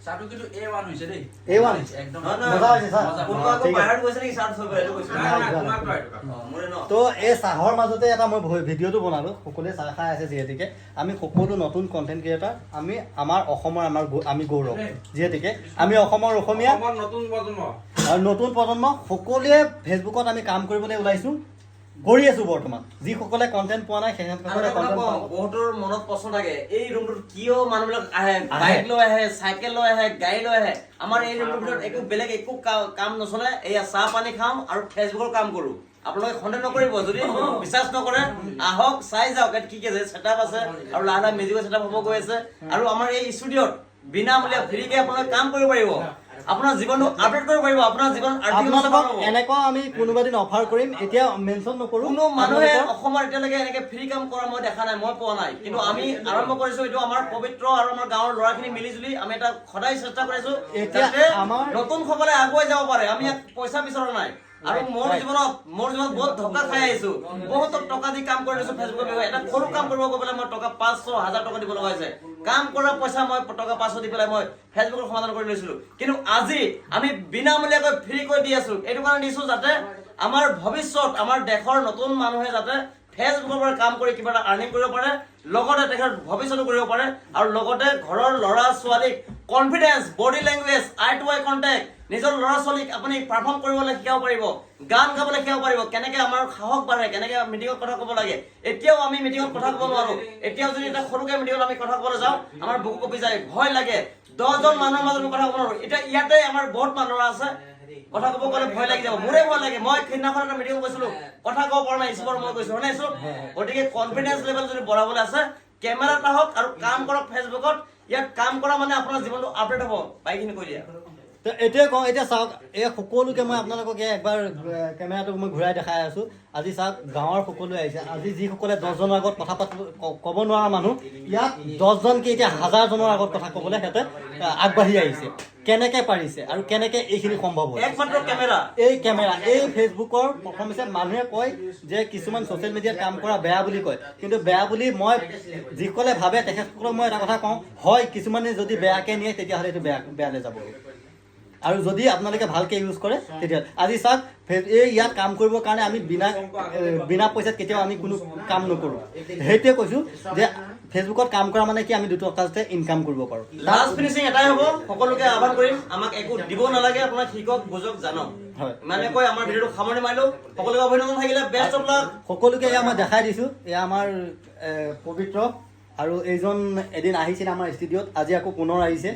চাহটো কিন্তু A1 হৈছে দেই A1 একদম মজা হৈছে স্যাৰ কোনোবা আকৌ বাহিৰত গৈছে নেকি চাহ চবে এইটো কৈছে মোৰে ন তো এই চাহৰ মাজতে এটা মই ভিডিঅ'টো বনালো সকলোৱে চাহ খাই আছে যিহেতুকে আমি সকলো নতুন কন্টেন্ট ক্ৰিয়েটৰ আমি আমাৰ অসমৰ আমি গৌৰৱ যিহেতুকে আমি অসমৰ অসমীয়া নতুন প্ৰজন্ম সকলোৱে ফেচবুকত আমি কাম কৰিবলৈ ওলাইছো কৰি আছো বৰ্তমান যিসকলে কন্টেন্ট পোৱা নাই সেইসকলে কন্টেন্ট বহুতৰ মনত প্ৰশ্ন থাকে এই ৰুমটোত কিয় মানুহবিলাক আহে বাইক লৈ আহে চাইকেল লৈ আহে গাড়ী লৈ আহে আমাৰ এই ৰুমটোৰ ভিতৰত একো বেলেগ একো কাম নচলে এয়া চাহ পানী খাম আৰু ফেচবুকৰ কাম কৰো আপোনালোকে খণ্ডন নকৰিব যদি বিশ্বাস নকৰে আহক চাই যাওক কি কি সেটআপ আছে আৰু লাহে লাহে মিউজিকৰ সেটআপ হ'ব গৈ আছে আৰু আমাৰ এই ষ্টুডিঅ'ত বিনামূলীয়া ফ্ৰীকে আপোনালোকে কাম কৰিব পাৰিব আপোনাৰ জীৱনটো আপডেট কৰিব পাৰিব আপোনাৰ জীৱন আপোনালোকক এনেকুৱা আমি কোনোবা দিন অফাৰ কৰিম এতিয়া মেনশ্যন নকৰো কোনো মানুহে অসমৰ এতিয়ালৈকে এনেকে ফ্ৰী কাম কৰা মই দেখা নাই মই পোৱা নাই কিন্তু আমি আৰম্ভ কৰিছো এইটো আমাৰ পবিত্ৰ আৰু আমাৰ গাঁৱৰ ল'ৰাখিনি মিলিজুলি আমি এটা সদায় চেষ্টা কৰিছো এতিয়া আমাৰ নতুন সকলে আগুৱাই যাব পাৰে আমি পইচা বিচৰা নাই আৰু মোৰ জীৱনত বহুত ধক্কা খাই আহিছো বহুত টকা দি কাম কৰি দিছো ফেচবুকৰ বিষয়ে এটা সৰু কাম কৰিব গ'লে মই টকা 500,000 টকা দিব লগা হৈছে কাম কৰা পইচা মই টকা 500 দি পেলাই মই ফেচবুকৰ সমাধান কৰি লৈছিলো কিন্তু আজি আমি বিনামূলীয়াকৈ ফ্ৰী কৰি দি আছো এইটো কাৰণে দিছো যাতে আমাৰ ভৱিষ্যত আমাৰ দেশৰ নতুন মানুহে যাতে ফেচবুকৰ পৰা কাম কৰি কিবা এটা আৰ্নিং কৰিব পাৰে লগতে তেখেত ভৱিষ্যতো কৰিব পাৰে আৰু লগতে ঘৰৰ ল'ৰা ছোৱালীক কনফিডেন্স বডি লেংগুৱেজ আই টু আই কন্টেক্ট নিজৰ ল'ৰা ছোৱালীক আপুনি পাৰফৰ্ম কৰিবলৈ শিকাব পাৰিব গান গাবলৈ শিকাব পাৰিব কেনেকৈ আমাৰ সাহস বাঢ়ে কেনেকৈ মিটিঙত কথা ক'ব লাগে এতিয়াও আমি মিটিঙত কথা ক'ব নোৱাৰো এতিয়াও যদি এটা সৰুকৈ মিটিঙত আমি কথা ক'বলৈ যাওঁ আমাৰ বুকু কঁপি যায় ভয় লাগে 10জন মানুহৰ মাজত কথা ক'ব নোৱাৰো এতিয়া ইয়াতে আমাৰ বহুত মানুহ আছে কথা ক'ব গ'লে ভয় লাগি যাব মোৰে ভয় লাগে মই সেইদিনাখন এটা মিটিং গৈছিলো কথা ক'ব পৰা নাই স্কুলৰ মই গৈছো হয় নাই গতিকে কনফিডেন্স লেভেল যদি বঢ়াবলৈ আছে কেমেৰাত আহক আৰু কাম কৰক ফেচবুকত ইয়াত কাম কৰা মানে আপোনাৰ জীৱনটো আপডেট হ'ব বাইখিনি কৈ দিয়া তো এইটোৱে কওঁ এতিয়া চাওক এই সকলোকে মই আপোনালোকক একবাৰ কেমেৰাটো মই ঘূৰাই দেখাই আছো আজি চাওক গাঁৱৰ সকলোৱে আহিছে আজি যিসকলে 10জনৰ আগত কথা ক'ব নোৱাৰা মানুহ ইয়াত 10জনকে এতিয়া 1000জনৰ আগত কথা ক'বলৈ সিহঁতে আগবাঢ়ি আহিছে কেনেকৈ পাৰিছে আৰু কেনেকৈ এইখিনি সম্ভৱ হয় একমাত্ৰ কেমেৰা এই ফেচবুকৰ প্ৰথম হৈছে মানুহে কয় যে কিছুমান ছ'চিয়েল মিডিয়াত কাম কৰা বেয়া বুলি কয় কিন্তু বেয়া বুলি মই যিসকলে ভাবে তেখেতসকলক মই এটা কথা কওঁ হয় কিছুমানে যদি বেয়াকৈ নিয়ে তেতিয়াহ'লে এইটো বেয়ালৈ যাব আৰু যদি আপোনালোকে ভালকৈ ইউজ কৰে তেতিয়া আজি চাওক এই ইয়াত কাম কৰিবৰ কাৰণে আমি বিনা পইচাত কেতিয়াও আমি কোনো কাম নকৰোঁ সেইটোৱে কৈছোঁ যে ফেচবুকত কাম কৰা মানে কি আমি দুটা কাজতে ইনকাম কৰিব পাৰোঁ লাষ্ট ফিনিচিং এটাই হ'ব সকলোকে আহ্বান কৰিম আমাক একো দিব নালাগে আপোনাক শিকক বুজক জানক হয় মানে কৈ আমাৰ ভিডিঅ'টো সামৰণি মাৰিলোঁ সকলোকে অভিনন্দন থাকিলে বেষ্ট অফ লাক সকলোকে এয়া মই দেখাই দিছোঁ এয়া আমাৰ পবিত্ৰ আৰু এইজন এদিন আহিছিলে আমাৰ ষ্টুডিঅ'ত আজি আকৌ পুনৰ আহিছে